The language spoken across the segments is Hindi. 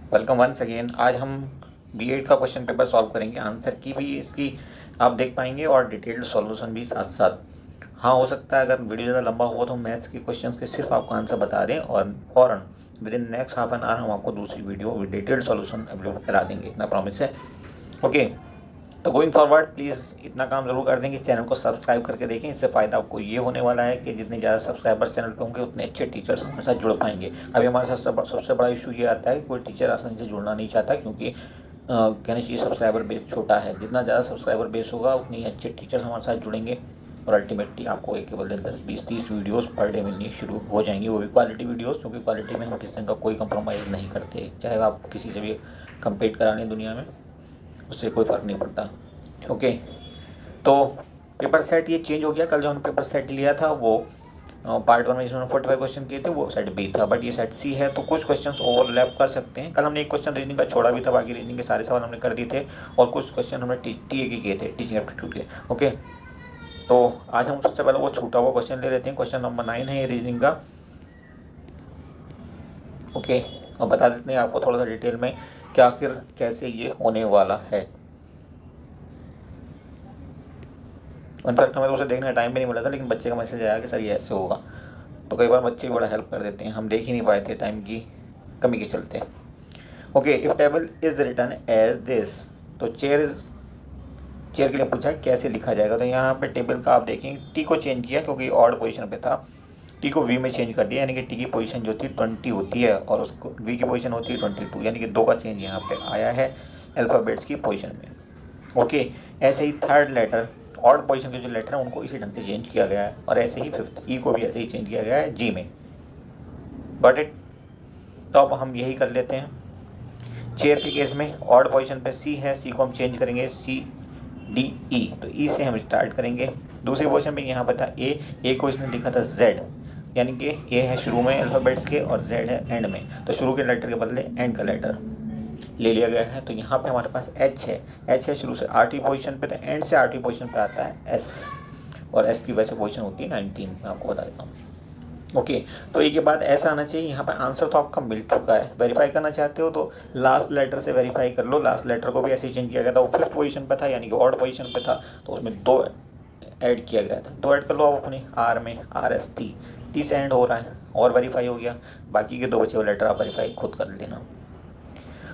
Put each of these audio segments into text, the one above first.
Welcome once again. आज हम बीएड का क्वेश्चन पेपर सॉल्व करेंगे। आंसर की भी इसकी आप देख पाएंगे और डिटेल्ड सॉल्यूशन भी साथ साथ। हाँ, हो सकता है अगर वीडियो ज़्यादा लंबा हुआ तो मैथ्स के क्वेश्चंस के सिर्फ आपको आंसर बता दें और फ़ौरन with in next half an hour हम आपको दूसरी video with detailed solution upload करा देंगे, इतना प्रॉमिस है। ओके, तो गोइंग फॉरवर्ड प्लीज़ इतना काम ज़रूर कर दें कि चैनल को सब्सक्राइब करके देखें। इससे फ़ायदा आपको ये होने वाला है कि जितने ज़्यादा सब्सक्राइबर चैनल पे होंगे उतने अच्छे टीचर्स हमारे साथ जुड़ पाएंगे। अभी हमारे साथ सबसे बड़ा इशू ये आता है कि कोई टीचर आसानी से जुड़ना नहीं चाहता, क्योंकि कहना चाहिए सब्सक्राइबर बेस छोटा है। जितना ज़्यादा सब्सक्राइबर बेस होगा उतनी अच्छे टीचर्स हमारे साथ जुड़ेंगे और अल्टीमेटली आपको एक के बदले 10 20 30 वीडियोस पर डे मिलनी शुरू हो जाएंगी, वो भी क्वालिटी वीडियोस, क्योंकि क्वालिटी में हम किसी तरह का कोई कंप्रोमाइज़ नहीं करते। चाहे आप किसी से भी कंपेट करा लें दुनिया में, उससे कोई फ़र्क नहीं पड़ता। ओके, तो पेपर सेट ये चेंज हो गया। कल जो हमने पेपर सेट लिया था वो पार्ट 1 में जिसमें 45 क्वेश्चन किए थे वो सेट बी था, बट ये सेट सी है, तो कुछ क्वेश्चंस ओवरलैप कर सकते हैं। कल हमने एक क्वेश्चन रीजनिंग का छोड़ा भी था, बाकी रीजनिंग के सारे सवाल हमने कर दिए थे और कुछ क्वेश्चन हमने टीए के किए थे, टीचिंग एप्टीट्यूड के। ओके, तो आज हम सबसे पहले वो छूटा हुआ क्वेश्चन ले लेते हैं। क्वेश्चन नंबर 9 है ये रीजनिंग का। ओके, और बता देते हैं आपको थोड़ा सा डिटेल में कि आखिर कैसे ये होने वाला है। इनफैक्ट हमें तो उसे देखने का टाइम भी नहीं मिला था, लेकिन बच्चे का मैसेज आया कि सर ये ऐसे होगा, तो कई बार बच्चे भी बड़ा हेल्प कर देते हैं, हम देख ही नहीं पाए थे टाइम की कमी के चलते। Okay, if table is return as this, तो चेयर के लिए पूछा है कैसे लिखा जाएगा। तो यहाँ पे टेबल का आप देखेंगे टी को चेंज किया क्योंकि ऑड पोजीशन पे था, टी को वी में चेंज कर दिया, यानी कि टी की पोजीशन जो थी 20 होती है और उसको वी की पोजीशन होती है 22, यानी कि 2 का चेंज यहाँ पे आया है अल्फ़ाबेट्स की पोजीशन में। ओके, ऐसे ही थर्ड लेटर ऑड पोजीशन के जो लेटर हैं उनको इसी ढंग से चेंज किया गया है, और ऐसे ही फिफ्थ ई को भी ऐसे ही चेंज किया गया है जी में। Got it? तो अब हम यही कर लेते हैं। चेयर के केस में ऑड पोजीशन पे सी है, सी को हम चेंज करेंगे सी डी ई, तो ई से हम स्टार्ट करेंगे। दूसरी पोजीशन पे यहाँ पर था ए को इसने लिखा था जेड, यानी कि ए है शुरू में अल्फ़ाबेट्स के और जेड है एंड में, तो शुरू के लेटर के बदले एंड का लेटर ले लिया गया है। तो यहाँ पे हमारे पास एच है शुरू से 8वीं पोजीशन पे, तो एंड से 8वीं पोजीशन पे आता है एस, और एस की वैसे पोजीशन होती है 19, मैं आपको बता देता हूँ। ओके, तो एक के बाद ऐसा आना चाहिए। यहाँ पर आंसर तो आपका मिल चुका है, वेरीफाई करना चाहते हो तो लास्ट लेटर से वेरीफाई कर लो। लास्ट लेटर को भी ऐसे ही चेंज किया गया था, वो फिफ्थ पोजीशन पे था यानी कि ऑड पोजीशन पे था, तो उसमें 2 ऐड किया गया था। 2 ऐड कर लो आप अपने आर में, आर एस टी से एंड हो रहा है और वेरीफाई हो गया। बाकी के 2 बचे हुए लेटर आप वेरीफाई खुद कर लेना।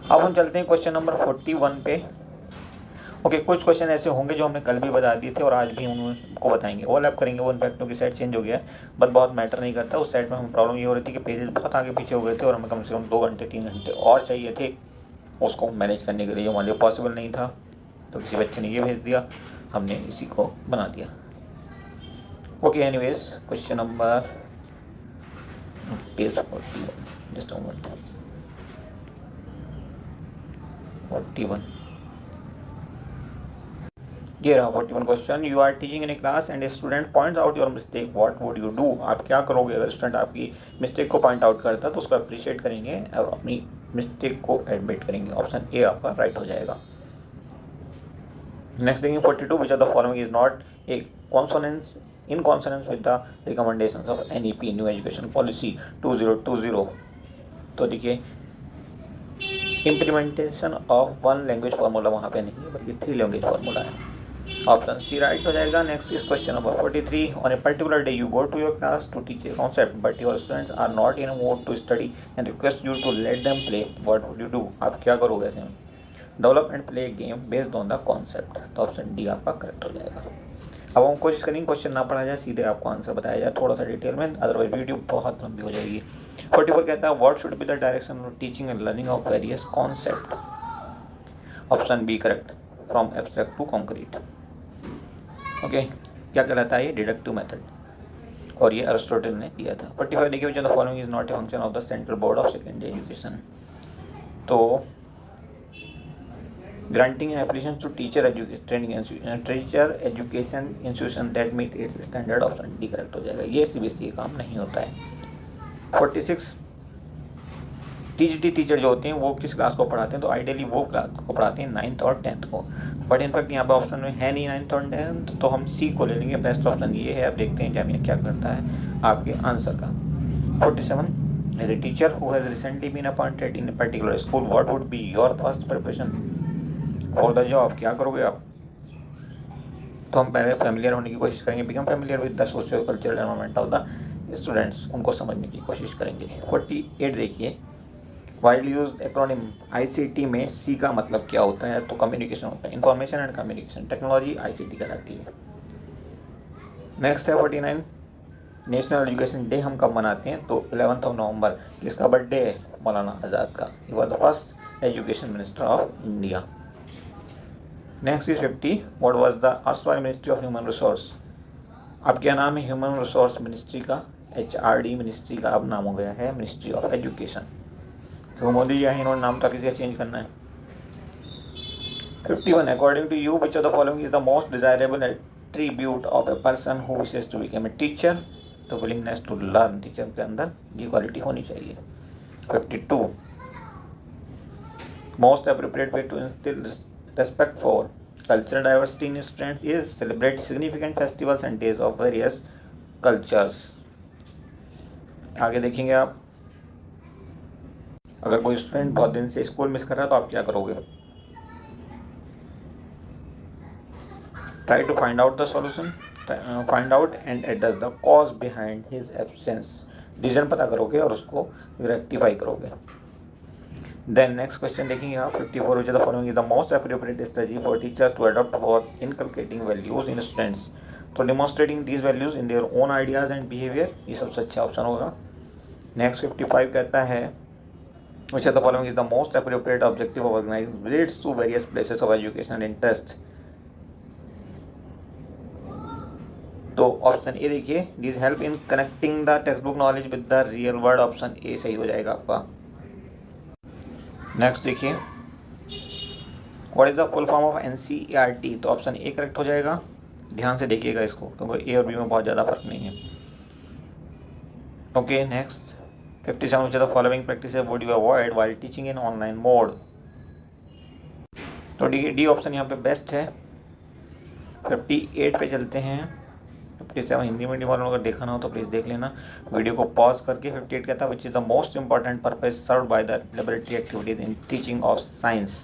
अब हम चलते हैं क्वेश्चन नंबर 41 पे। ओके, कुछ क्वेश्चन ऐसे होंगे जो हमने कल भी बता दिए थे और आज भी उनको बताएंगे, ओवरलैप करेंगे वो, इनफैक्ट क्योंकि सेट चेंज हो गया है, बट बहुत मैटर नहीं करता। उस सेट में हम प्रॉब्लम ये हो रही थी कि पेजेस बहुत आगे पीछे हो गए थे और हमें कम से कम 2 घंटे 3 घंटे और चाहिए थे उसको मैनेज करने के लिए, जो हमारे लिए पॉसिबल नहीं था। तो किसी बच्चे ने ये भेज दिया, हमने इसी को बना दिया। Okay, anyways question number page 41, just 41, ये रहा 41 question. You are teaching in a class and a student points out your mistake, what would you do? आप क्या करोगे अगर स्टूडेंट आपकी मिस्टेक को पॉइंट आउट करता है? तो उसको अप्रिशिएट करेंगे और अपनी मिस्टेक को एडमिट करेंगे। ऑप्शन ए आपका राइट हो जाएगा। नेक्स्ट देखिए 42, विच of the following is not A consonance in consonance with the recommendations of NEP new education policy 2020। तो देखिए इम्प्लीमेंटेशन ऑफ 1 लैंग्वेज फार्मूला वहाँ पे नहीं है बल्कि 3 लैंग्वेज फार्मूला है। ऑप्शन सी राइट हो जाएगा। Next is question number 43, on a particular day you go to your class to teach a concept but your students are not in a mood to study and request you to let them play, what would you do? आप क्या करोगे ऐसे में? Develop and play game based on the concept, तो ऑप्शन डी आपका करेक्ट हो जाएगा। अब हम कोशिश करेंगे क्वेश्चन ना पढ़ा जाए, सीधे आपको आंसर बताया जाए थोड़ा सा डिटेल में, अदरवाइज वीडियो बहुत लंबी हो जाएगी। 44 कहता है what should be the direction of teaching and learning of various concept? Option B correct, from abstract to concrete. Okay, क्या कहलाता है ये? डिडक्टिव मेथड, और ये अरिस्टोटल ने दिया था। 45 देखिए, which of the following is not a function of the central board of secondary education? तो granting applications to teacher education institution that meet its standard, option D correct हो जाएगा। ये सीबीएसई का काम नहीं होता है। 46, टीजीटी टीचर जो होते हैं वो किस क्लास को पढ़ाते हैं? तो आइडियली वो क्लास को पढ़ाते हैं 9th और 10th को, बट इनफैक्ट यहाँ पर ऑप्शन में है नहीं 9th और 10th, तो हम सी को ले लेंगे। बेस्ट ऑप्शन ये है। अब देखते हैं जामिया क्या करता है आपके आंसर का। 47, As a teacher who has recently been appointed in a particular school, what would be your first preparation for the job? क्या करोगे आप? तो हम पहले फेमिलियर होने की कोशिश करेंगे, become familiar with the socio cultural environment of the students, उनको समझने की कोशिश करेंगे। 48 देखिए, वाइडली यूज्ड एक्रोनिम आईसीटी में सी का मतलब क्या होता है? तो कम्युनिकेशन होता है, information and communication technology ICT कहलाती है। नेक्स्ट है 49, नेशनल एजुकेशन डे हम कब मनाते हैं? तो 11 नवंबर। किसका बर्थडे है? मौलाना आज़ाद का। He was the first education minister of India. Next is 50, what was the erstwhile ministry of human resource? अब क्या नाम है ह्यूमन रिसोर्स मिनिस्ट्री का? HRD मिनिस्ट्री का अब नाम हो गया है मिनिस्ट्री ऑफ एजुकेशन। तो मोदी जी आए, इन्होंने नाम ताकि से चेंज करना है। 51, according to you which of the following is the most desirable attribute of a person who wishes to become a teacher? तो विलिंगनेस टू लर्न, टीचर के अंदर ये क्वालिटी होनी चाहिए। 52, most appropriate way to instil respect for cultural diversity in students is celebrate significant festivals and days of various cultures। आगे देखेंगे आप, अगर कोई स्टूडेंट बहुत दिन से स्कूल मिस कर रहा है तो आप क्या करोगे? Try to find out the solution, find out and address the cause behind his absence. Reason पता करोगे और उसको रेक्टिफाई करोगे। Then next question देखेंगे आप 54, which of the following is the most appropriate strategy for teachers to adopt for inculcating values in students? तो demonstrating these values in their own ideas and behavior, ये सबसे अच्छा ऑप्शन होगा। नेक्स्ट 55 कहता है which of the following is the most appropriate objective of organizing visits to various places of educational interest? तो ऑप्शन ए देखिए, these help in connecting the textbook knowledge with the real world। Option A सही हो जाएगा आपका। नेक्स्ट देखिए, what is the full form of NCERT? तो ऑप्शन ए करेक्ट हो जाएगा। ध्यान से देखिएगा इसको, क्योंकि ए और बी में बहुत ज़्यादा फर्क नहीं है। Okay, next 57, which of the following practices would you avoid while teaching in online mode? तो डी ऑप्शन यहाँ पे बेस्ट है। 58 पे चलते हैं। 57 हिंदी मीडियम वालों को अगर देखा ना हो तो प्लीज़ देख लेना वीडियो को पॉज करके। 58 कहता है which is the most important purpose serve by the laboratory activities in teaching of science?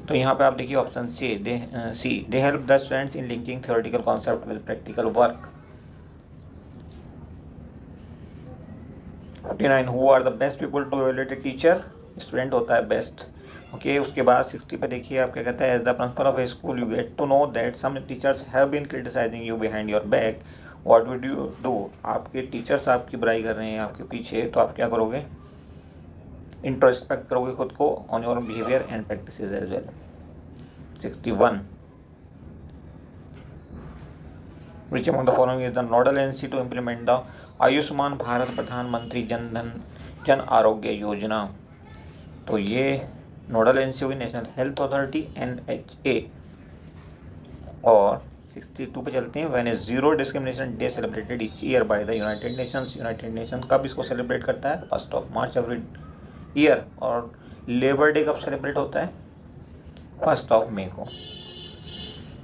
तो यहाँ पे आप देखिए option C, they help the students in linking theoretical concept with practical work. 59, who are the best people to evaluate a teacher? Student होता है बेस्ट। ओके, उसके बाद 60 पे देखिए आप क्या कहता है, as the principal of a school you get to know that some teachers have been criticising you behind your back, what would you do? आपके टीचर्स आपकी बुराई कर रहे हैं आपके पीछे, तो आप क्या करोगे? इंट्रोस्पेक्ट करोगे खुद को on your behaviour and practices as well. 61, which among the following is the nodal agency to implement the Ayushman Bharat Pradhan Mantri Jan Arogya Yojana? तो ये नोडल एजेंसी होगी नेशनल हेल्थ अथॉरिटी NHA। और 62 पे चलते हैं, when a zero discrimination day celebrated each year by the United Nations. United Nation कब इसको सेलिब्रेट करता है? 1 मार्च एवरी ईयर। और लेबर डे कब सेलिब्रेट होता है? 1 मई को।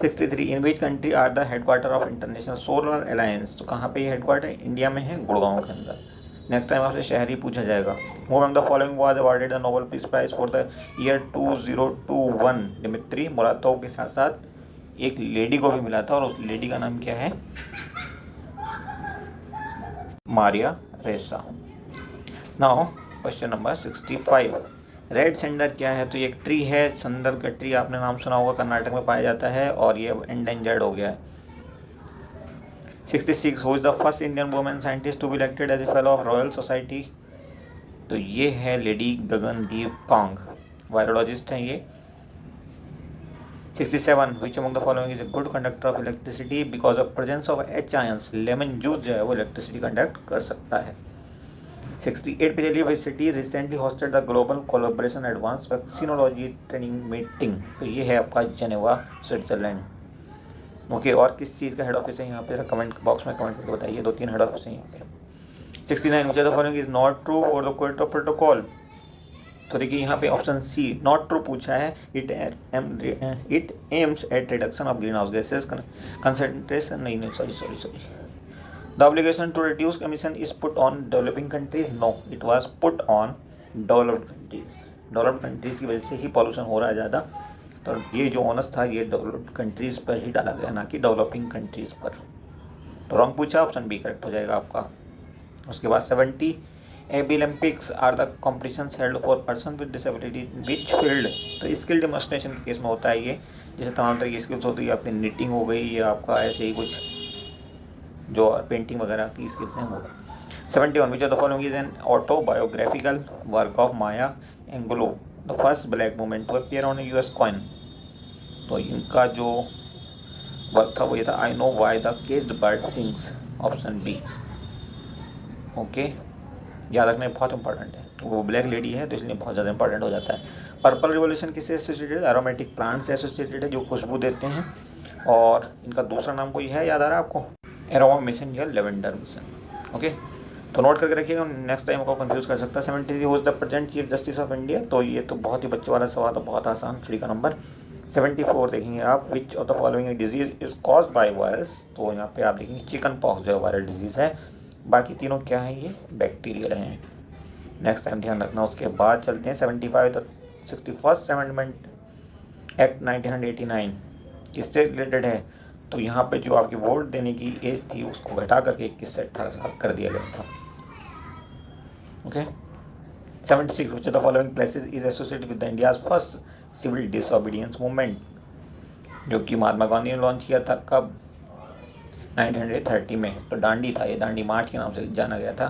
63, in which country are the headquarter of international solar alliance? तो कहाँ पे ये हेडक्वार्टर है? इंडिया में है, गुड़गांव के अंदर। नेक्स्ट टाइम आपसे शहरी पूछा जाएगा। Who among the following was awarded the Nobel Peace Prize for the year 2021? Dmitry Muratov के साथ साथ एक लेडी को भी मिला था, और उस लेडी का नाम क्या है? मारिया रेसा। Now question number 65, red sender क्या है? तो ये एक ट्री है, संदल का ट्री, आपने नाम सुना होगा, कर्नाटक में पाया जाता है और ये एंडेंजर्ड हो गया है। 66, who is the first Indian women scientist to be elected as a fellow of Royal Society? तो ये है लेडी गगनदीप कौंग, वायरोलॉजिस्ट हैं ये। 67, which among the following is a good conductor of electricity because of presence of H ions? Lemon juice जो है वो इलेक्ट्रिसिटी कंडक्ट कर सकता है। 68 पे चलिए, which city recently hosted the global collaboration advance vaccinology training meeting? तो ये है आपका जेनेवा, स्विट्जरलैंड। ओके, और किस चीज़ का हेड ऑफिस है यहाँ पे? कमेंट बॉक्स में कमेंट करके बताइए, 2-3 हेड ऑफिस है यहाँ पे। 69, विच of the following is not true for the Kyoto protocol? तो देखिए यहाँ पे ऑप्शन सी नॉट ट्रू पूछा है। It aims at reduction of green house gases concentration, नहीं sorry, the obligation to reduce emission is put on developing countries, no it was put on developed countries. Developed countries की वजह से ही पॉल्यूशन हो रहा है ज़्यादा, तो ये जो ओनस था ये डेवलप्ड कंट्रीज़ पर ही डाला गया, ना कि डेवलपिंग कंट्रीज़ पर। तो रॉन्ग पूछा, ऑप्शन बी करेक्ट हो जाएगा आपका। उसके बाद 70 AB Olympics are the competitions held for person with disability which field. तो स्किल डेमोन्स्ट्रेशन के केस में होता है ये, जैसे तमाम तरह की स्किल्स होती है, आपकी निटिंग हो गई या आपका ऐसे ही कुछ जो पेंटिंग वगैरह की स्किल्स हैं वो। 71 which of the following is an autobiographical work of Maya Angelou, the first black women to appear on US coin. तो इनका जो वर्क था वो ये था, I know why the caged bird sings, option B. Okay, याद रखना बहुत इंपॉर्टेंट है, वो ब्लैक लेडी है तो इसलिए बहुत ज़्यादा इंपॉर्टेंट हो जाता है। पर्पल रिवोल्यूशन किससे एसोसिएटेड? एरोमेटिक प्लांट से एसोसिएटेड है जो खुशबू देते हैं, और इनका दूसरा नाम कोई है, याद आ रहा है आपको? एरोमा मिशन या लेवेंडर मिशन। ओके, तो नोट करके रखिएगा, नेक्स्ट टाइम आपको कंफ्यूज कर सकता है। 73 who is the present chief justice of India, तो ये तो बहुत ही बच्चों वाला सवाल है, बहुत आसान, 3 का नंबर। 74 देखेंगे आप, विच of the following disease is caused by virus, तो यहाँ पे आप देखेंगे चिकन पॉक्स जो वायरल डिजीज है, बाकी तीनों क्या है, ये बैक्टीरियल हैं। नेक्स्ट टाइम ध्यान रखना। उसके बाद चलते हैं 75 द 61st अमेंडमेंट एक्ट 1989 किससे रिलेटेड है? तो यहाँ पे जो आपकी वोट देने की एज थी उसको घटा करके 21 से 18 साल कर दिया गया था। Okay, 76 which of the following places is associated with the India's first civil disobedience movement, जो कि महात्मा गांधी ने लॉन्च किया था कब? 1930 में। तो दांडी था, ये दांडी मार्च के नाम से जाना गया था।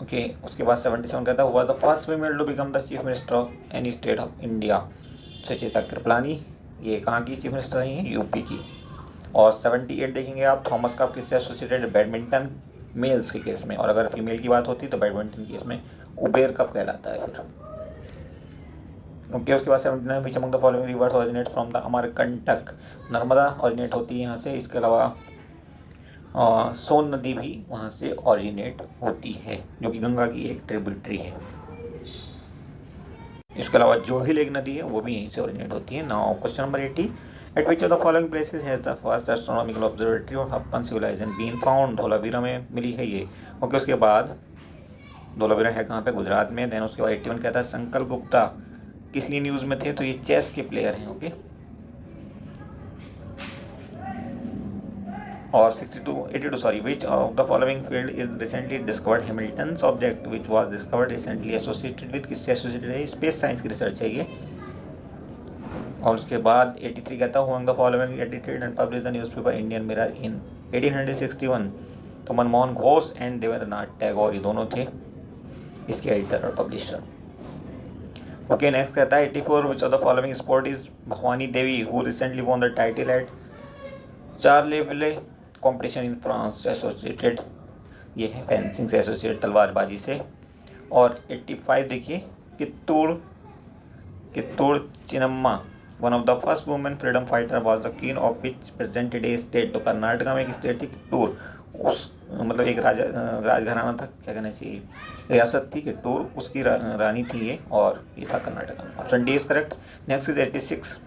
ओके, उसके बाद 77 कहता है was the first female to become the chief minister of any state of India, Sucheta Kripalani, ये कहाँ की चीफ मिनिस्टर रही हैं? यूपी की। और 78 देखेंगे आप, थॉमस कप किससे एसोसिएटेड? बैडमिंटन मेल्स के केस में, और अगर फीमेल की बात होती तो बैडमिंटन केस में उबेर कप कहलाता है फिर। ओके, उसके बाद 79 which among the following rivers originate from the Amarkantak, Narmada originate होती है यहाँ से, इसके अलावा सोन नदी भी वहाँ से ऑरिजिनेट होती है, जो कि गंगा की एक ट्रिब्यूटरी है। इसके अलावा जोहिल एक नदी है, वो भी यहीं से ओरिजिनेट होती है। Now question number 80, at which of the following places has the first astronomical observatory of Harappan civilization been found? Dholavira में मिली है ये। ओके, उसके बाद धोलावीरा है कहाँ पे? गुजरात में। देन उसके बाद 81 कहता है संकल्प गुप्ता किस लिए न्यूज़ में थे? तो ये चेस के प्लेयर हैं। ओके, और 82 sorry, which of the following field is recently discovered? Hamilton's object which was discovered recently associated with, किससे एसोसिएटेड है? स्पेस साइंस की रिसर्च है ये। और उसके बाद 83 कहता हूँ the following edited and publish the newspaper Indian mirror इन 1861, तो मनमोहन घोष एंड देवेंद्रनाथ टैगोर ये दोनों थे इसके एडिटर और पब्लिशर। ओके, नेक्स्ट कहता है 84 which of the following sport is Bhavani Devi who recently won the title at Charleville competition in France associated, ये है फेंसिंग से एसोसिएटेड, तलवारबाजी से। और 85 देखिए, Kittur Chinnamma one of the first women freedom fighter was the queen of which present day state, तो कर्नाटका में एक स्टेट थी कित्तूर, उस मतलब एक राजघराना था, क्या कहना चाहिए, रियासत थी कित्तूर, उसकी रानी थी ये, और ये था कर्नाटका में। Option D is correct. Next is 86,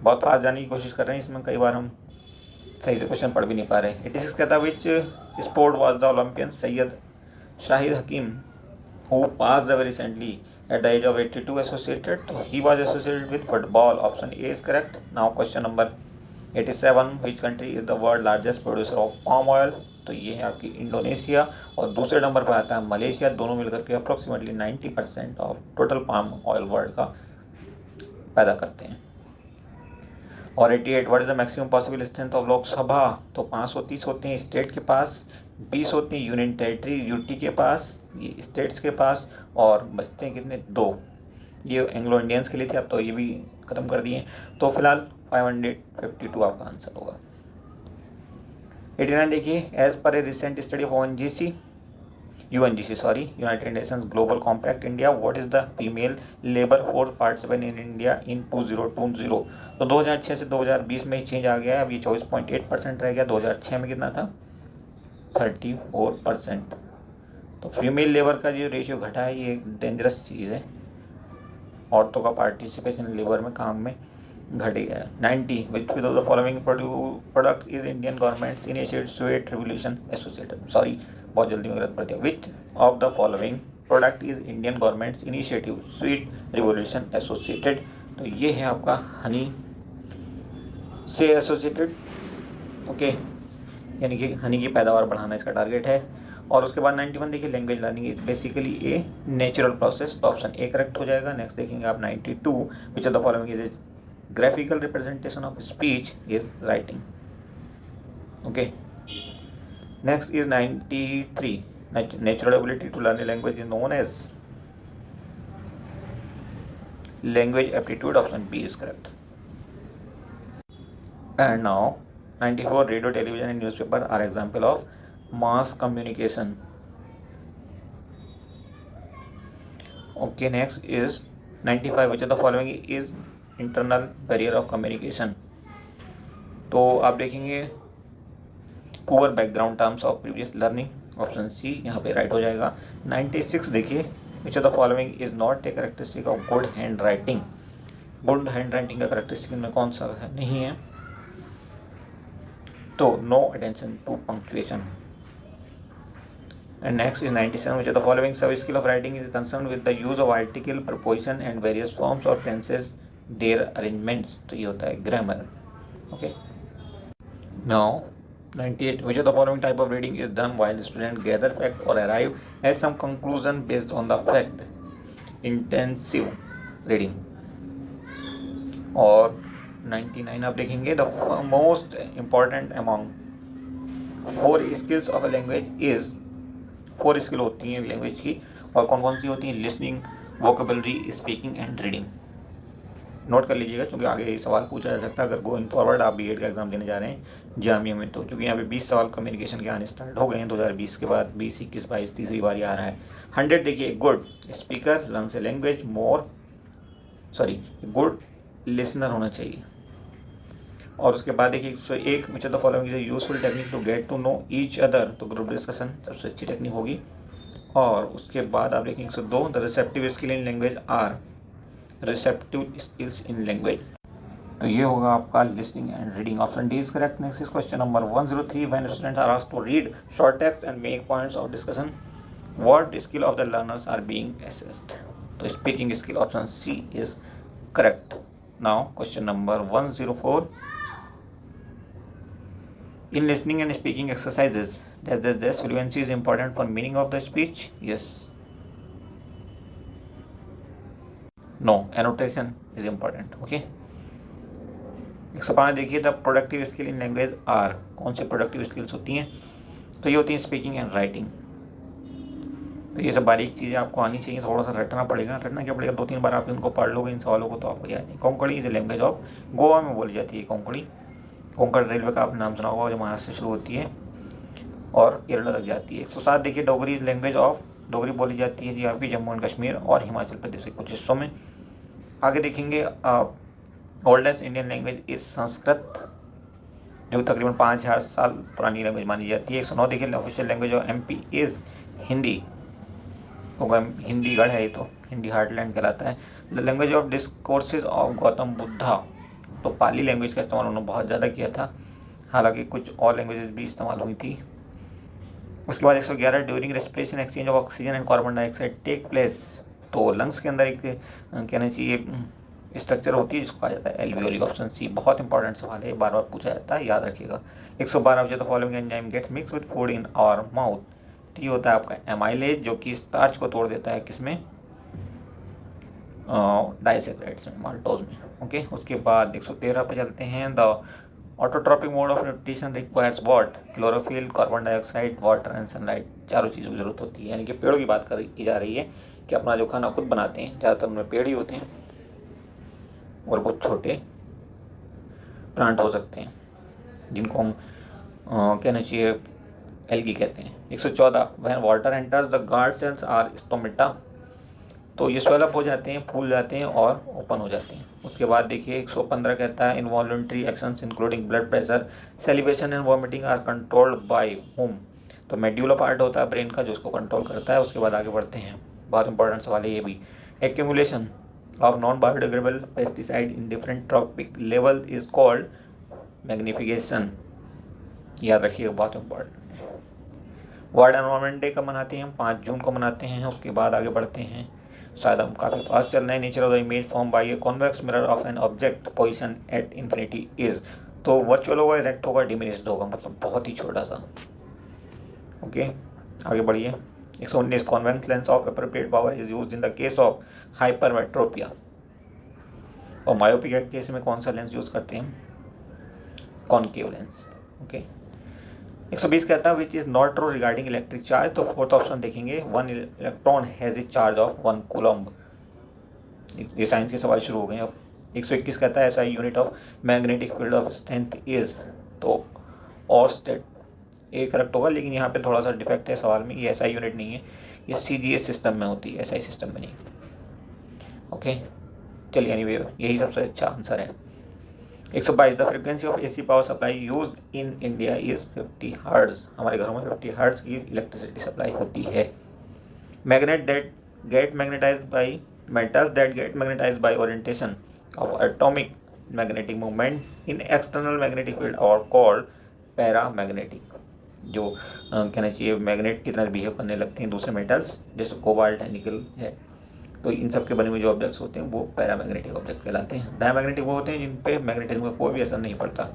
बहुत फास्ट जाने की कोशिश कर रहे हैं इसमें, कई बार हम सही से क्वेश्चन पढ़ भी नहीं पा रहे। 86 कहता है which sport was the Olympian Syed Shahid Hakim who passed the recently at the age of 82 associated, तो he was associated with football, option A is correct. Now question number 87, which country is the world largest producer of palm oil, तो ये है आपकी इंडोनेशिया, और दूसरे नंबर पर आता है मलेशिया, दोनों मिलकर के approximately 90% of total palm oil world का पैदा करते हैं। और 88 what is the maximum possible strength of Lok Sabha, तो 530 होते हैं स्टेट के पास, 20 होती हैं यूनियन टेरिटरी यूटी के पास, ये स्टेट्स के पास, और बचते हैं कितने? 2, ये एंग्लो इंडियंस के लिए थे, अब तो ये भी ख़त्म कर दिए। तो फिलहाल 552 आपका आंसर होगा। 89 देखिए, as per a recent study of UNGC sorry, United Nations Global Compact India, what is the female labour force participate in India in 2020, तो 2006 से 2020 में चेंज आ गया है, अब ये 24.8% रह गया, 2006 में कितना था? 34%। तो फीमेल लेबर का जो रेशियो घटा है ये एक डेंजरस चीज़ है, औरतों का पार्टिसिपेशन लेबर में, काम में घटेगा। 90 विच of the following product is Indian government initiated sweet revolution associated, sorry बहुत जल्दी में गलत पड़ दिया। विच of the following product is Indian government initiative sweet revolution associated, तो ये है आपका हनी से एसोसिएटेड, ओके, यानी कि हनी की पैदावार बढ़ाना इसका टारगेट है। और उसके बाद 91 देखिए, language learning is basically a natural process, तो ऑप्शन ए करेक्ट हो जाएगा। नेक्स्ट देखेंगे आप 92, which of the following is graphical representation of speech is writing, okay. Next is 93, natural ability to learn a language is known as language aptitude, option B is correct. And now 94, radio, television and newspaper are example of mass communication. Okay, next is 95, which of the following is internal barrier of communication, तो आप देखेंगे poor background terms of previous learning, option C यहाँ पे राइट हो जाएगा। 96 देखिए, which of the following is not a characteristic of good handwriting, good handwriting का करेक्टरिस्टिक में कौन सा है, नहीं है, तो no attention to punctuation. And next is 97, which of the following sub skill of writing is concern with the use of article, preposition and various forms और टेंसेज देयर अरेंजमेंट्स, तो ये होता है grammar, okay. Now 98, which of the following type of reading is done while students gather fact or arrive at some conclusion based on the fact, intensive reading। और 99 आप देखेंगे, the most important among 4 skills of a language is, 4 skill होती हैं लैंग्वेज की, और कौन कौन सी होती हैं, listening, vocabulary, speaking and reading. Note कर लीजिएगा क्योंकि आगे ये सवाल पूछा जा सकता है अगर गोइंग फॉरवर्ड आप बीएड का एग्जाम देने जा रहे हैं जामिया में, तो क्योंकि यहाँ पे 20 सवाल कम्युनिकेशन के आने स्टार्ट हो गए हैं 2020 के बाद, 20, 21, 22 तीसरी बार आ रहा है। 100 देखिए, good speaker learns a language more, sorry good listener होना चाहिए। और उसके बाद देखिए 101, which of the following is useful technique to get to know each other, तो ग्रुप डिस्कशन सबसे अच्छी टेक्निक होगी। और उसके बाद आप देखेंगे 102, the receptive skill in language are, receptive skills in language, तो ये होगा आपका listening and reading, option D is correct. Next is question number 103, when students are asked to read short text and make points of discussion, what skill of the learners are being assessed, तो speaking skill, option C is correct. Now question number 104, in listening and speaking exercises dash fluency is important for meaning of the speech, yes, no, annotation is important, okay। 105 देखिए, the productive skill in language are, कौन से प्रोडक्टिव स्किल्स होती हैं, तो ये होती हैं स्पीकिंग एंड राइटिंग। तो ये सब बारीक चीज़ें आपको आनी चाहिए, थोड़ा सा रटना पड़ेगा, रटना क्या पड़ेगा, 2-3 बार आप इनको पढ़ लोगे इन सवालों को तो आपको याद नहीं। Konkani is language of, Goa में बोली जाती है कोंकणी, कोंकण रेलवे का आपने नाम सुना होगा जो महाराष्ट्र से शुरू होती है और केरला तक जाती है। 107 देखिए, Dogri is language of, Dogri बोली जाती है जी आपकी जम्मू एंड कश्मीर और हिमाचल प्रदेश के कुछ हिस्सों में। आगे देखेंगे oldest Indian language is Sanskrit, जो तकरीबन 5000 साल पुरानी लैंग्वेज मानी जाती है। 109 देखिए, official language of MP is Hindi, होगा हिंदी गढ़ है ये, तो हिंदी हार्टलैंड कहलाता है। The language of discourses of Gautam Buddha, तो पाली लैंग्वेज का इस्तेमाल उन्होंने बहुत ज़्यादा किया था, हालांकि कुछ और लैंग्वेजेस भी इस्तेमाल हुई थी। उसके बाद 111, during respiration exchange of oxygen and carbon dioxide take place, तो लंग्स के अंदर एक कहना चाहिए स्ट्रक्चर होती है जिसको कहा जाता है एल्वियोली, ऑप्शन सी, बहुत इंपॉर्टेंट सवाल है, बार बार पूछा जाता है, याद रखिएगा। 112, जो the following enzyme gets mix with food in our mouth, तो ये होता है आपका एमाइलेज जो कि स्टार्च को तोड़ देता है किसमें, डाइसेक्राइड्स में, माल्टोज में, ओके। उसके बाद 113 पे चलते हैं, the autotrophic mode of nutrition requires what, chlorophyll, carbon dioxide, water and sunlight, चारों चीज़ों की जरूरत होती है, यानी कि पेड़ों की बात की जा रही है कि अपना जो खाना खुद बनाते हैं, ज़्यादातर उनमें पेड़ ही होते हैं और कुछ छोटे प्लांट हो सकते हैं जिनको हम कहना चाहिए एल्गी कहते हैं। 114, when water enters the guard cells are stomata, तो ये स्वेल अप हो जाते हैं, फूल जाते हैं और ओपन हो जाते हैं। उसके बाद देखिए 115 कहता है, involuntary actions including blood pressure, celebration and vomiting are controlled by home, तो मेड्यूला पार्ट होता है ब्रेन का जो उसको कंट्रोल करता है। उसके बाद आगे बढ़ते हैं, बहुत इंपॉर्टेंट सवाल है ये भी। Accumulation of non-biodegradable pesticide in different trophic level is called magnification। याद रखिएगा, बहुत इंपॉर्टेंट है। वर्ल्ड एनवायरनमेंट डे कब मनाते हैं हम? 5 जून को मनाते हैं। उसके बाद आगे बढ़ते हैं, शायद हम काफ़ी फास्ट चल रहे हैं। Nature of the image form by a convex mirror of an object position at infinity is, तो वर्चुअल होगा, इरेक्ट होगा, डिमिनिश्ड होगा, मतलब बहुत ही छोटा सा। ओके, आगे बढ़िए। 119 convex lens of appropriate power is use in the case of hypermetropia. और मायोपिक के केस में कौन सा लेंस यूज करते हैं? Concave lens. ओके, 120 कहता है which is not true regarding electric charge, तो फोर्थ ऑप्शन देखेंगे, 1 electron has a charge of 1 coulomb. ये साइंस के सवाल शुरू हो गए अब। 121 कहता है ऐसा unit of magnetic field of strength is, तो ऑर्स्टेड। ये करेक्ट होगा, लेकिन यहाँ पे थोड़ा सा डिफेक्ट है सवाल में, ये ऐसा यूनिट नहीं है, ये CGS सिस्टम में होती है, SI सिस्टम में नहीं। ओके, चलिए एनीवे यही सबसे अच्छा आंसर है। 122 the frequency of AC power supply used in India is 50 hertz. हमारे घरों में 50 हर्ट्ज की इलेक्ट्रिसिटी सप्लाई होती है। Magnet that get magnetised by metals that get magnetized by orientation of atomic magnetic movement in external magnetic field are called paramagnetic। जो कहना चाहिए मैग्नेट की तरह बिहेव करने लगते हैं दूसरे मेटल्स, जैसे कोबाल्ट है, निकल है, तो इन सब के बने हुए जो ऑब्जेक्ट्स होते हैं वो पैरामैग्नेटिक ऑब्जेक्ट कहलाते हैं। डायमैग्नेटिक वो होते हैं जिन पे मैग्नेटिज्म का कोई भी असर नहीं पड़ता।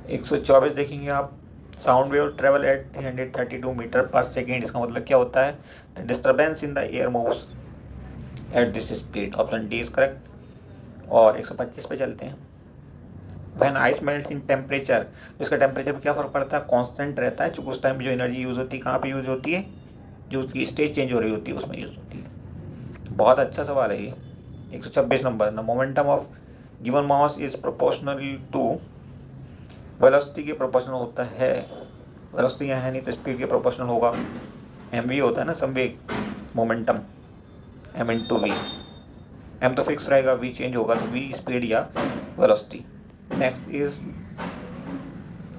124 देखेंगे आप, sound wave travel at 332 metre per second. इसका मतलब क्या होता है? Disturbance in the air moves at this speed, option D is correct. और 125 पे चलते हैं। When ice melts in temperature, तो इसका टेम्परेचर पर क्या फ़र्क पड़ता है? कांस्टेंट रहता है, क्योंकि उस टाइम जो एनर्जी यूज़ होती है कहाँ पे यूज़ होती है? जो उसकी स्टेज चेंज हो रही होती है उसमें यूज़ होती है। बहुत अच्छा सवाल है ये। 126 number, the momentum of given mass is proportional to velocity के प्रोपोर्शनल होता है। वेलोसिटी यहाँ है नहीं तो स्पीड के प्रोपोर्शनल होगा। mv होता है ना संवेग, momentum m into v. m तो फिक्स रहेगा, v चेंज होगा, तो v स्पीड या वेलोसिटी। नेक्स्ट इज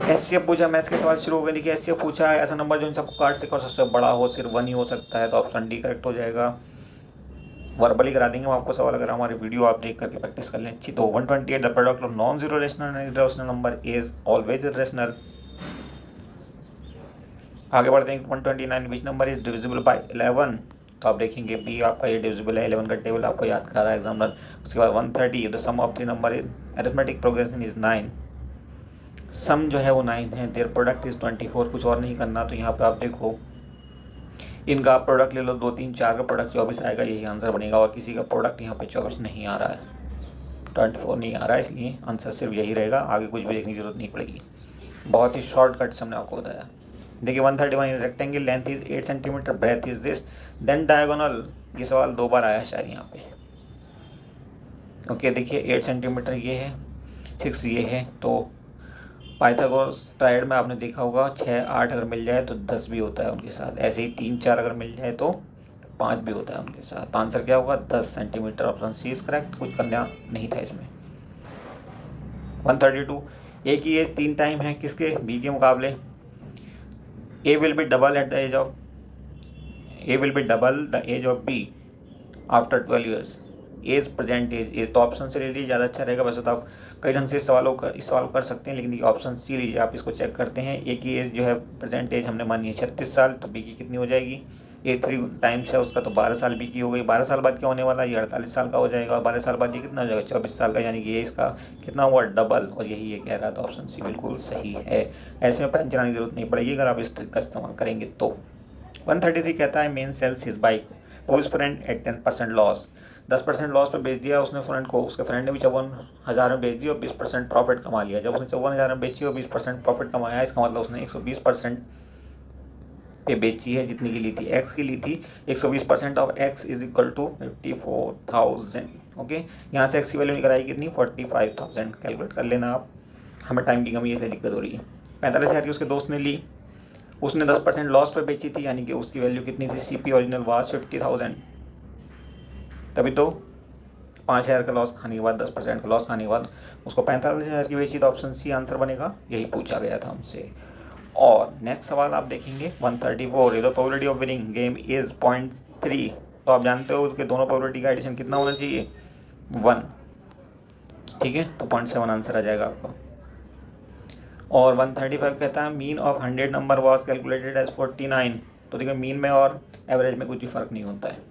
एससीएफ पूछा, मैथ्स के सवाल शुरू हो गए। देखिए एससीएफ पूछा है, ऐसा नंबर जो इन सबको काट सके और सबसे बड़ा हो, सिर्फ 1 ही हो सकता है, तो ऑप्शन डी करेक्ट हो जाएगा। वर्बली करा देंगे हम आपको सवाल, अगर हमारी वीडियो आप देख करके प्रैक्टिस कर लें अच्छी। तो 128 the product of non zero rational and irrational number is always irrational. आगे बढ़ते हैं 129 which number is divisible by 11, तो आप देखेंगे बी आपका ये डिविजिबल है, 11 का टेबल आपको याद करा रहा है एग्जामिनर। उसके बाद 130 the sum of 3 number is arithmetic progression is 9, sum जो है वो 9 है, देयर प्रोडक्ट इज 24, कुछ और नहीं करना। तो यहाँ पे आप देखो इनका आप प्रोडक्ट ले लो, 2 3 4 का प्रोडक्ट 24 आएगा, यही आंसर बनेगा। और किसी का प्रोडक्ट यहाँ पे 24 नहीं आ रहा है, 24 नहीं आ रहा है, इसलिए आंसर सिर्फ यही रहेगा, आगे कुछ भी देखने की जरूरत नहीं पड़ेगी। बहुत ही शॉर्टकट से हमने आपको बताया। देखिए 131 rectangle length is 8 centimetre, breadth is this, then diagonal. ये सवाल 2 बार आया शायद यहाँ पे। ओके, देखिए 8 सेंटीमीटर ये है, 6 ये है, तो पाइथागोरस ट्रायड में आपने देखा होगा 6 8 अगर मिल जाए तो 10 भी होता है उनके साथ, ऐसे ही 3 4 अगर मिल जाए तो 5 भी होता है उनके साथ। तो आंसर क्या होगा? 10 centimetre, option C is correct, कुछ करना नहीं था इसमें। 132 ए की एज 3 टाइम है किसके? बी के मुकाबले। A will be double at the age of, A will be double the age of B after 12 years. Age present age तो ऑप्शन से ले लीजिए, ज़्यादा अच्छा रहेगा। वैसे तो आप कई ढंग से इस सवाल कर सकते हैं, लेकिन ऑप्शन सी लीजिए, आप इसको चेक करते हैं। ए की एज जो है प्रेजेंट एज हमने मानी है 36 साल, तो बी की कितनी हो जाएगी? ए 3 टाइम्स है उसका, तो 12 साल बी की हो गई। 12 साल बाद क्या होने वाला है? ये 48 साल का हो जाएगा। 12 साल बाद ये कितना हो जाएगा? 24 साल का, यानी कि ये इसका कितना हुआ? डबल। और यही ये कह रहा था, ऑप्शन सी बिल्कुल सही है। ऐसे में पेन चलाने की जरूरत नहीं पड़ेगी अगर आप इस ट्रिक का इस्तेमाल करेंगे तो। 133 कहता है man sells his bike whose friend at 10% loss. 10% loss पे बेच दिया उसने फ्रेंड को, उसके फ्रेंड ने भी 54,000 में बेच दिया और 20% प्रॉफिट कमा लिया। जब उसने 54,000 में बेची और 20% प्रॉफिट कमाया, इसका मतलब उसने 120% पे बेची है, जितनी की ली थी, एक्स की ली थी। 120% of x is equal to 54,000। Okay, यहाँ से एक्स की वैल्यू निकल आई कितनी? 45,000। कैलकुलेट कर लेना आप, हमें टाइम की कमी है इसलिए दिक्कत हो रही है। 45,000 की उसके दोस्त ने ली, उसने 10% लॉस पे बेची थी, यानी कि उसकी वैल्यू कितनी थी? CP ओरिजिनल वाज 50,000, तभी तो 5,000 का लॉस खाने के बाद, 10% का लॉस खाने के बाद उसको 45,000 की बेची, तो ऑप्शन सी आंसर बनेगा, यही पूछा गया था हमसे। और नेक्स्ट सवाल आप देखेंगे 134 the probability of winning game is 0.3 तो आप जानते हो कि दोनों प्रोबेबिलिटी का एडिशन कितना होना चाहिए, 1, ठीक है। तो 0.7 आंसर आ जाएगा आपका। और 135 कहता है mean of 100 number was calculated as 49। तो देखिए मीन में और एवरेज में कुछ भी फ़र्क नहीं होता है।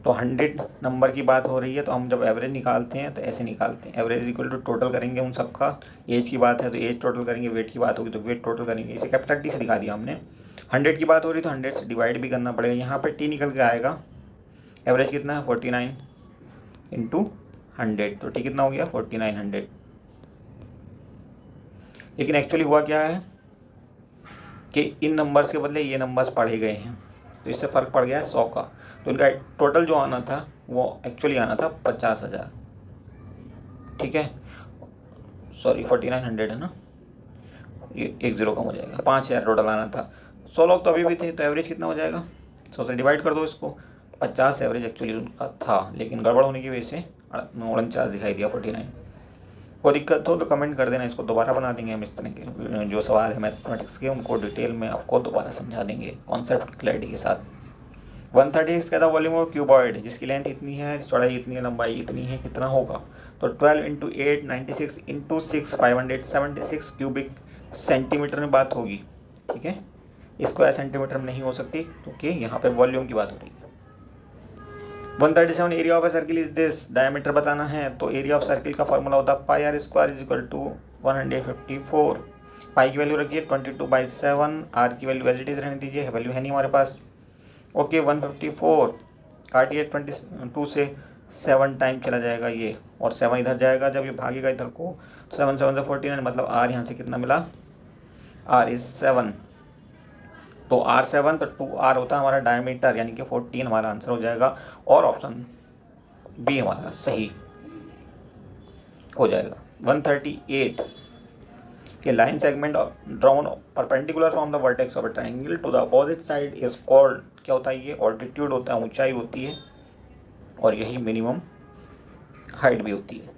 तो 100 नंबर की बात हो रही है, तो हम जब एवरेज निकालते हैं तो ऐसे निकालते हैं, एवरेज इक्वल टू टोटल करेंगे उन सबका, एज की बात है तो एज टोटल करेंगे, वेट की बात होगी तो वेट टोटल करेंगे, इसे कैपिटल टी से दिखा दिया हमने। 100 की बात हो रही तो 100 से डिवाइड भी करना पड़ेगा, यहाँ पर टी निकल के आएगा, एवरेज कितना है 49 इंटू 100, तो टी कितना हो गया 4900। लेकिन एक्चुअली हुआ क्या है कि इन नंबर्स के बदले ये नंबर्स पढ़े गए हैं, तो इससे फ़र्क पड़ गया है 100 का। तो इनका टोटल जो आना था वो एक्चुअली आना था 50,000, ठीक है, सॉरी 4900 है ना, ये 10 कम हो जाएगा, 5000 टोटल आना था। 100 लोग तो अभी भी थे, तो एवरेज कितना हो जाएगा, 100 से डिवाइड कर दो इसको, 50 एवरेज एक्चुअली उनका था, लेकिन गड़बड़ होने की वजह से 49 दिखाई दिया 49। कोई दिक्कत हो तो कमेंट कर देना, इसको दोबारा बना देंगे हम, इस तरह के जो सवाल है मैथमेटिक्स के उनको डिटेल में आपको दोबारा समझा देंगे कॉन्सेप्ट क्लैरिटी के साथ। 136 का था वॉल्यूम ऑफ क्यूबॉइड, जिसकी लेंथ इतनी है, चौड़ाई इतनी है, लंबाई इतनी है, कितना होगा, तो 12 इंटू 8 96 इंटू 6 576 क्यूबिक सेंटीमीटर में बात होगी, ठीक है। इसको सेंटीमीटर में नहीं हो सकती क्योंकि यहाँ पे वॉल्यूम की बात हो रही है। 137 area of a circle is this, diameter बताना है, तो एरिया ऑफ सर्किल का फॉर्मूला होता है pi R square is equal to 154। Pi की वैल्यू रखिए 22/7, आर की वैल्यू एज इट इज रहने दीजिए, वैल्यू है नहीं हमारे पास। ओके 154 काटिए 22 से 7 टाइम चला जाएगा ये, और 7 इधर जाएगा, जब ये भागेगा इधर को, 7 7 से 49, मतलब आर यहाँ से कितना मिला, आर इज 7, तो आर 7, तो 2r होता है हमारा डायमीटर, यानी कि 14 हमारा आंसर हो जाएगा, और ऑप्शन बी हमारा सही हो जाएगा। 138 के line segment drawn perpendicular from the vertex of a triangle to the opposite side is called, क्या होता है ये, ऑल्टीट्यूड होता है, ऊंचाई होती है, और यही मिनिमम हाइट भी होती है।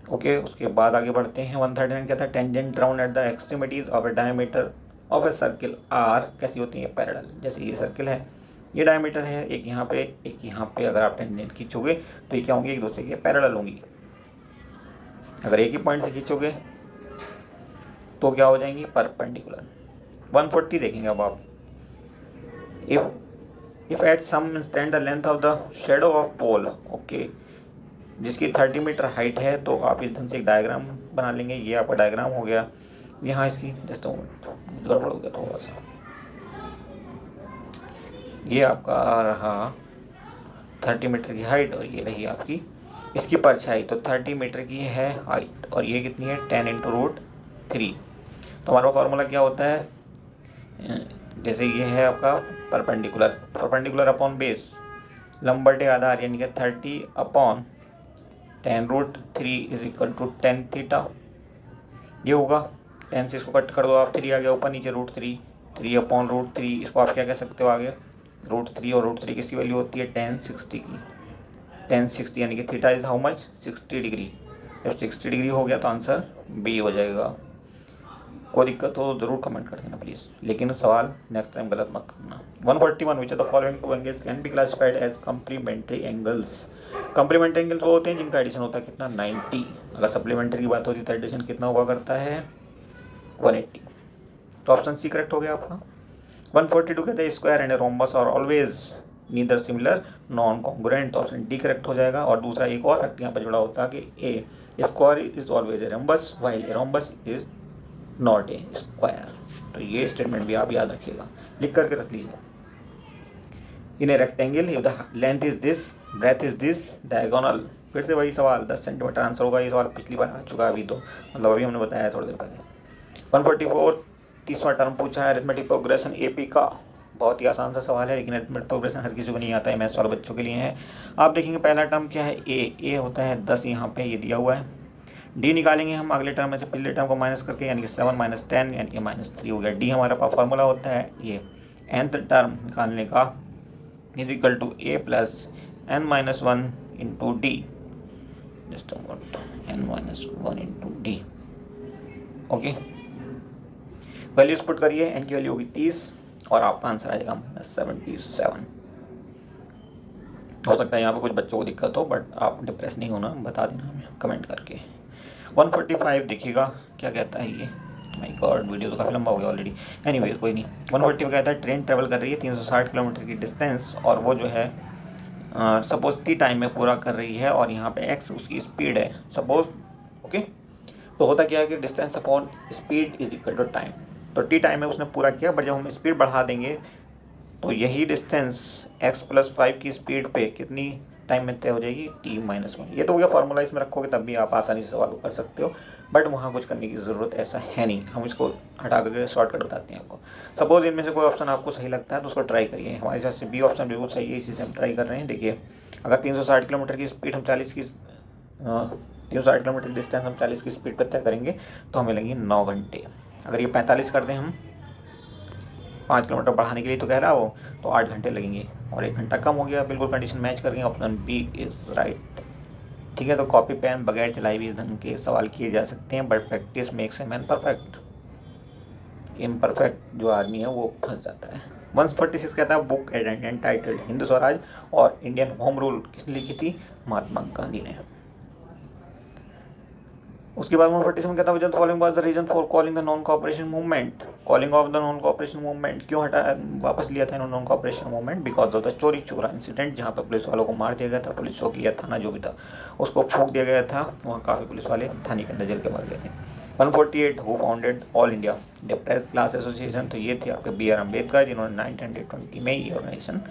ओके उसके बाद आगे बढ़ते हैं। 139 क्या था, tangent drawn at the extremities of a diameter of a circle are कैसी होती है, पैरेलल, जैसे ये सर्किल है, ये डायमीटर है, एक यहाँ पे एक यहाँ पे, अगर आप टेंजेंट खींचोगे तो ये क्या होंगे, एक दूसरे के पैरेलल होंगी। अगर एक ही पॉइंट से खींचोगे तो क्या हो जाएंगी, परपेंडिकुलर। 140 देखेंगे अब आप, if at some instant the length of the shadow of pole, okay, जिसकी 30 मीटर हाइट है, तो आप इस ढंग से एक डायग्राम बना लेंगे, ये आपका डायग्राम हो गया। यहाँ इसकी जस्ट गड़बड़ हो गया थोड़ा सा, ये आपका आ रहा 30 मीटर की हाइट, और ये रही आपकी इसकी परछाई, तो 30 मीटर की है हाइट, और ये कितनी है 10 इंटू रूट 3। तो हमारा फॉर्मूला क्या होता है, जैसे ये है आपका परपेंडिकुलर अपॉन बेस, लंब बटे आधार, यानी कि 30 upon 10 root 3 is equal to 10 theta, ये होगा। 10 से इसको कट कर दो आप, 3 आ गया ऊपर, नीचे रूट 3 अपॉन रूट 3, इसको आप क्या कह सकते हो आगे, रूट 3, और रूट 3 किसकी वैल्यू होती है 1060 की, 1060, यानी कि theta is how much 60 degree. जब 60 डिग्री हो गया तो आंसर बी हो जाएगा। कोई दिक्कत हो तो जरूर कमेंट कर देना प्लीज़, लेकिन सवाल नेक्स्ट टाइम गलत मत करना। 141 which of the following two angles can be classified as complementary angles. Complementary angles वो होते हैं जिनका एडिशन होता है कितना 90, अगर सप्लीमेंट्री की बात होती है तो एडिशन कितना हुआ करता है 180। तो ऑप्शन सी करेक्ट हो गया आपका। 142 कहते हैं स्क्वायर एंड रोम्बस और always neither similar non congruent, option D correct हो जाएगा। और दूसरा एक और फैक्ट यहाँ पर जुड़ा होता है कि a square is always a rhombus while a rhombus is not a square. तो ये स्टेटमेंट भी आप याद रखिएगा, लिख करके रख लीजिए। In a rectangle if the length is this, breadth is this, diagonal, फिर से वही सवाल 10 सेंटीमीटर आंसर होगा। ये सवाल पिछली बार आ चुका है, अभी तो मतलब अभी हमने बताया थोड़ी देर पहले। 144 तीसरा टर्म पूछा है अरिथमेटिक प्रोग्रेशन एपी का, बहुत ही आसान सा सवाल है, लेकिन अरिथमेटिक प्रोग्रेशन हर किसी को नहीं आता है, मैथ्स वाले बच्चों के लिए है। आप देखेंगे पहला टर्म क्या है, ए होता है 10, यहाँ पे ये दिया हुआ है। डी निकालेंगे हम अगले टर्म में से पिछले टर्म को माइनस करके, यानी कि 7 - 10 यानी कि -3 हो गया। डी हमारा पास फॉर्मूला होता है ये nth टर्म निकालने का is equal to a plus n-1 into d, just n-1 into d. Okay values put करिए, एन की वैल्यू होगी 30 और आपका आंसर आ जाएगा -77। हो सकता है यहाँ पे कुछ बच्चों को दिक्कत हो, बट आप डिप्रेस नहीं होना, बता देना हमें कमेंट करके। 145 देखिएगा क्या कहता है ये। माय गॉड, वीडियो तो काफ़ी लंबा हो गया ऑलरेडी। एनीवे कोई नहीं। 145 कहता है ट्रेन ट्रेवल कर रही है 360 किलोमीटर की डिस्टेंस, और वो जो है सपोज टी टाइम में पूरा कर रही है, और यहाँ पे एक्स उसकी स्पीड है सपोज। ओके, तो होता क्या है कि distance upon speed is equal to time. तो टी टाइम में उसने पूरा किया, बट जब हम स्पीड बढ़ा देंगे तो यही डिस्टेंस x+5 की स्पीड पे कितनी टाइम में तय हो जाएगी, t-1। ये तो हो गया फॉर्मूला, इसमें रखोगे तब भी आप आसानी से सवाल कर सकते हो, बट वहाँ कुछ करने की ज़रूरत ऐसा है नहीं। हम इसको हटा करके शॉर्टकट बताते हैं आपको। सपोज इनमें से कोई ऑप्शन आपको सही लगता है तो उसको ट्राई करिए। हमारे हिसाब से बी ऑप्शन बिल्कुल सही है, इसी से हम ट्राई कर रहे हैं। देखिए, अगर 360 किलोमीटर की स्पीड हम 360 किलोमीटर डिस्टेंस हम 40 की स्पीड पर तय करेंगे तो हमें लगेंगे 9 घंटे। अगर ये 45 कर दें हम 5 किलोमीटर बढ़ाने के लिए तो कह रहा हो, तो 8 घंटे लगेंगे, और 1 घंटा कम हो गया। बिल्कुल कंडीशन मैच कर गई, ऑप्शन बी इज़ राइट। ठीक है, तो कॉपी पेन बगैर चलाए भी इस ढंग के सवाल किए जा सकते हैं, but practice makes a man perfect. Imperfect जो आदमी है वो फंस जाता है। 146 कहता है बुक एंटाइटल्ड हिंद स्वराज और इंडियन होम रूल किसने लिखी थी, महात्मा गांधी ने। उसके बाद 147 कहता है following was the reason for calling the non cooperation movement. Calling off the non cooperation movement क्यों वापस लिया था इन्होंने non cooperation movement, because of the Chauri Chaura incident, जहाँ पर पुलिस वालों को मार दिया गया था, पुलिस चौकी या थाना जो भी था उसको फूंक दिया गया था, वहाँ काफ़ी पुलिस वाले थाने के अंदर जल के मर गए थे। 148 who founded all India depressed class association, तो ये थे आपके बी आर अम्बेडकर, जिन्होंने 1920 में ये ऑर्गेनाइजेशन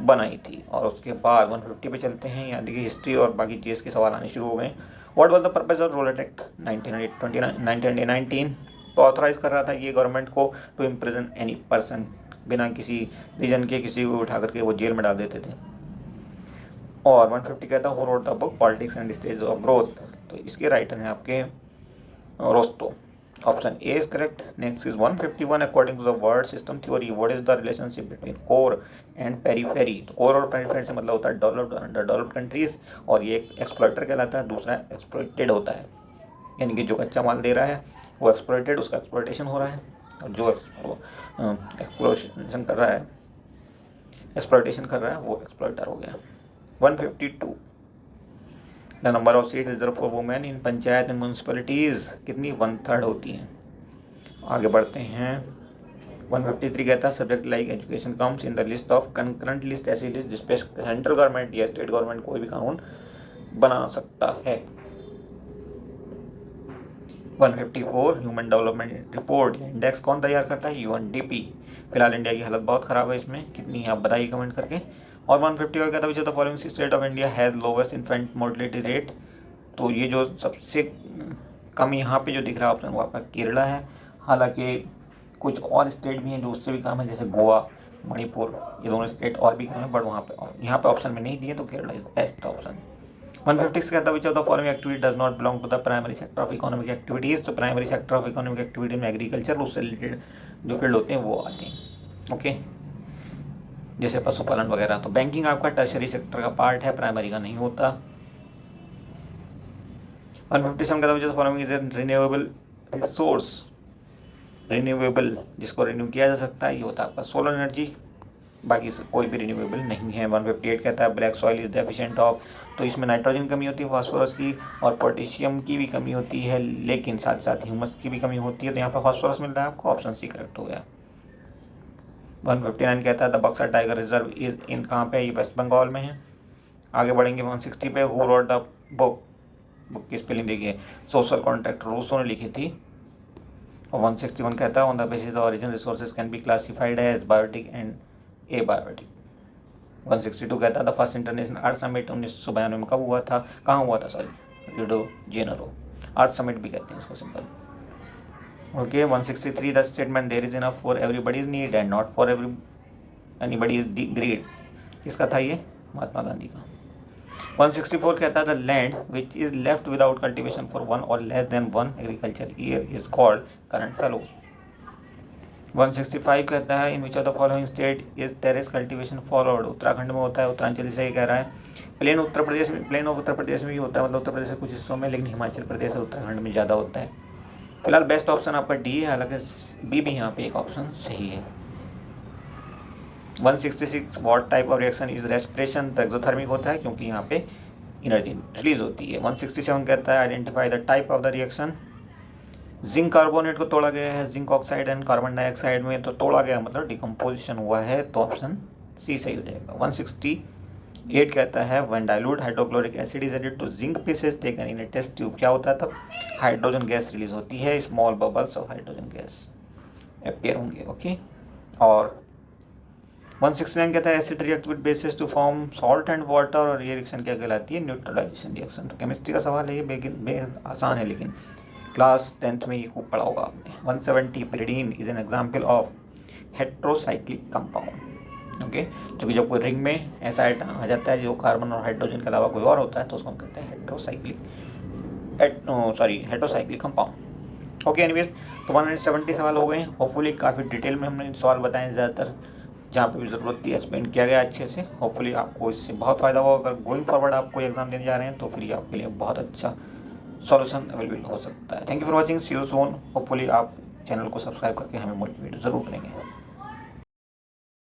बनाई थी। और उसके बाद 150 पे चलते हैं। यहाँ देखिए हिस्ट्री और बाकी चीज़ के सवाल आने शुरू हो गए। What was the purpose of Rowlatt act 1919 तो ऑथराइज कर रहा था ये गवर्नमेंट को टू इम्प्रिजन एनी पर्सन, बिना किसी रीजन के किसी को उठा करके वो जेल में डाल देते थे। और 150 कहता है who wrote the book politics and stage of growth, तो इसके राइटर हैं आपके Rosto. Option A is correct. Next is 151. According to the word system theory, what is the relationship between core and periphery? तो core और periphery से मतलब होता है डेवलप्ड और अंडरडेवलप्ड कंट्रीज, और ये एक एक्सप्लॉइटर कहलाता है, दूसरा एक्सप्लॉइटेड होता है। यानी कि जो कच्चा माल दे रहा है वो एक्सप्लॉइटेड, उसका एक्सप्लॉइटेशन हो रहा है, और जो एक्सप्लॉइटेशन कर रहा है वो एक्सप्लॉइटर हो गया। 152 the number of seat reserve for women in panchayat and municipalities कितनी, 1/3 होती हैं। आगे बढ़ते हैं। 153 कहता है subject like education comes in the list of concurrent list, ऐसी लिस्ट जिसपे सेंट्रल गवर्नमेंट या स्टेट गवर्नमेंट कोई भी कानून बना सकता है। 154 ह्यूमन डेवलपमेंट रिपोर्ट इंडेक्स कौन तैयार करता है, यूएनडीपी। फिलहाल इंडिया की हालत बहुत ख़राब है, इसमें कितनी है आप बताइए कमेंट करके। और 155 कहता है which of the following state of India has lowest infant mortality rate, तो ये जो सबसे कम यहाँ पे जो दिख रहा है ऑप्शन वो आपका केरला है। हालांकि कुछ और स्टेट भी हैं जो उससे भी कम है, जैसे गोवा, मणिपुर, ये दोनों स्टेट और भी कम है, बट वहाँ पे यहाँ पे ऑप्शन में नहीं दिए, तो केरला इज बेस्ट ऑप्शन। 156 कहता है which of the following activity does not belong to the primary sector of economic activities, तो primary sector of economic activity में एग्रीकल्चर उससे रिलेटेड जो फील्ड होते हैं वो आते हैं। ओके, जैसे पशुपालन वगैरह। तो बैंकिंग आपका टर्शरी सेक्टर का पार्ट है, प्राइमरी का नहीं होता। 157 कहता है following is renewable resource, renewable जिसको रिन्यू किया जा सकता है ये होता है आपका सोलर एनर्जी, बाकी कोई भी रिन्यूएबल नहीं है। 158 कहता है black soil is deficient of, तो इसमें नाइट्रोजन कमी होती है, फास्फोरस की और पोटेशियम की भी कमी होती है, लेकिन साथ साथ ह्यूमस की भी कमी होती है, तो यहाँ पर फास्फोरस मिल रहा है आपको, ऑप्शन सी करेक्ट हो गया। 159 कहता है the Buxar tiger reserve is in, कहाँ पे, ये वेस्ट बंगाल में है। आगे बढ़ेंगे 160 पे, हु रोट द बुक की स्पेलिंग देखिए, सोशल कॉन्ट्रैक्ट रूसो ने लिखी थी। और 161 कहता है on the basis of origin resources can be classified as biotic and abiotic. 162 कहता है the first international earth summit 1992 में कब हुआ था, कहाँ हुआ था, sorry Rio de Janeiro, earth summit भी कहते हैं इसको simple. Okay 163 the statement there is enough for everybody's need and not for anybody is greed, किसका था ये, महात्मा गांधी का। 164 कहता है the land which is left without cultivation for 1 और less than 1 agriculture year is called current fallow. 165 कहता है in which of the following state is terrace cultivation followed, Uttarakhand में होता है, उत्तरांचल से ये कह रहा है। प्लेन उत्तर प्रदेश में, प्लेन ऑफ उत्तर प्रदेश में भी होता है, मतलब उत्तर प्रदेश के कुछ हिस्सों में, लेकिन हिमाचल प्रदेश और उत्तराखंड में ज़्यादा होता है। फिलहाल बेस्ट ऑप्शन आपका डी है, हालांकि बी भी यहाँ पे एक ऑप्शन सही है। 166 what type of reaction is respiration, तो एक्सोथर्मिक होता है क्योंकि यहाँ पे एनर्जी रिलीज होती है। 167 कहता है identify the type of the reaction. Zinc carbonate को तोड़ा गया है zinc oxide and carbon dioxide में, तो तोड़ा गया मतलब डिकम्पोजिशन हुआ है, तो ऑप्शन सी सही हो जाएगा। 168 कहता है when dilute hydrochloric acid is added to zinc pieces taken in a test tube, क्या होता है तब हाइड्रोजन गैस रिलीज होती है, small bubbles of hydrogen gas appear होंगे। ओके, और 169 कहता है acid react with bases to form salt and water, और ये रिएक्शन क्या कहलाती है, न्यूट्रलाइजेशन रिएक्शन। तो केमिस्ट्री का सवाल है ये, बेहद आसान है, लेकिन क्लास 10th में ये खूब पढ़ा होगा आपने। 170 pyridine is an example of heterocyclic compound. Okay, क्योंकि जब कोई रिंग में ऐसा आइटम आ जाता है जो कार्बन और हाइड्रोजन के अलावा कोई और होता है तो उसको हम कहते हैं हेट्रोसाइक्लिक कंपाउंड। ओके एनीवेज, तो 170 सवाल हो गए। होपफुली काफ़ी डिटेल में हमने सवाल बताए, ज़्यादातर जहाँ पे भी ज़रूरत थी एक्सप्लेन किया गया अच्छे से। होपफुली आपको इससे बहुत फ़ायदा होगा। अगर गोइंग फॉरवर्ड आप कोई एग्जाम देने जा रहे हैं तो फिर ये आपके लिए बहुत अच्छा सॉल्यूशन अवेलेबल हो सकता है। Thank you for watching, see you soon. Hopefully आप चैनल को सब्सक्राइब करके हमें मोटिवेट ज़रूर करेंगे।